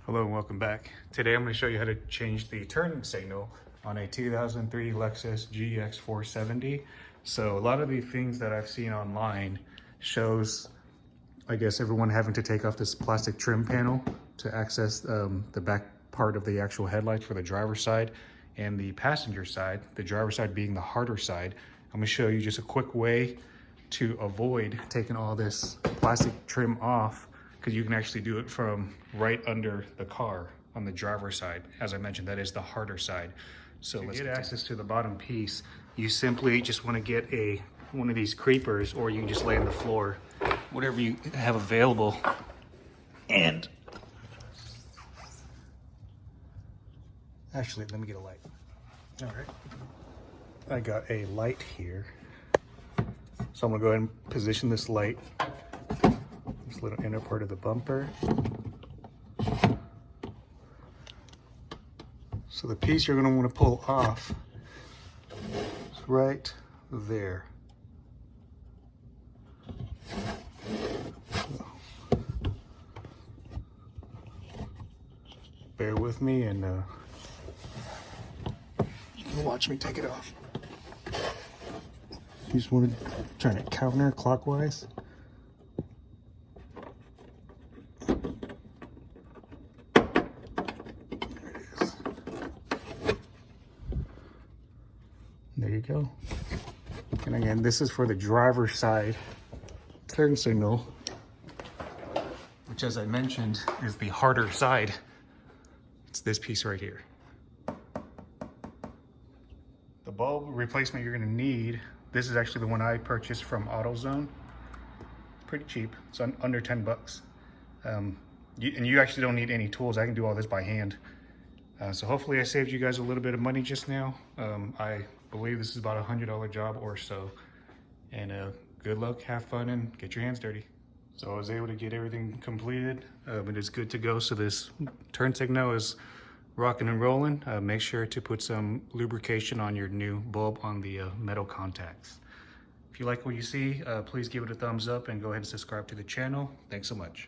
Hello and welcome back. Today I'm going to show you how to change the turn signal on a 2003 Lexus GX370. So a lot of the things that I've seen online shows, I guess, everyone having to take off this plastic trim panel to access the back part of the actual headlights for the driver's side and the passenger side, the driver's side being the harder side. I'm going to show you just a quick way to avoid taking all this plastic trim off, because you can actually do it from right under the car on the driver's side. As I mentioned, that is the harder side. So let's get access to the bottom piece. You simply just want to get one of these creepers, or you can just lay on the floor, whatever you have available. And actually, let me get a light. All right, I got a light here. So I'm gonna go ahead and position this light, this little inner part of the bumper. So the piece you're gonna wanna pull off is right there. Bear with me and you can watch me take it off. You just want to turn it counterclockwise. There it is. There you go. And again, this is for the driver's side turn signal, which, as I mentioned, is the harder side. It's this piece right here. The bulb replacement you're going to need, this is actually the one I purchased from AutoZone. Pretty cheap. It's under 10 bucks. And you actually don't need any tools. I can do all this by hand. So hopefully I saved you guys a little bit of money just now. I believe this is about a $100 job or so. And good luck, have fun, and get your hands dirty. So I was able to get everything completed. It is good to go. So this turn signal is rocking and rolling. Make sure to put some lubrication on your new bulb on the metal contacts. If you like what you see, please give it a thumbs up and go ahead and subscribe to the channel. Thanks so much.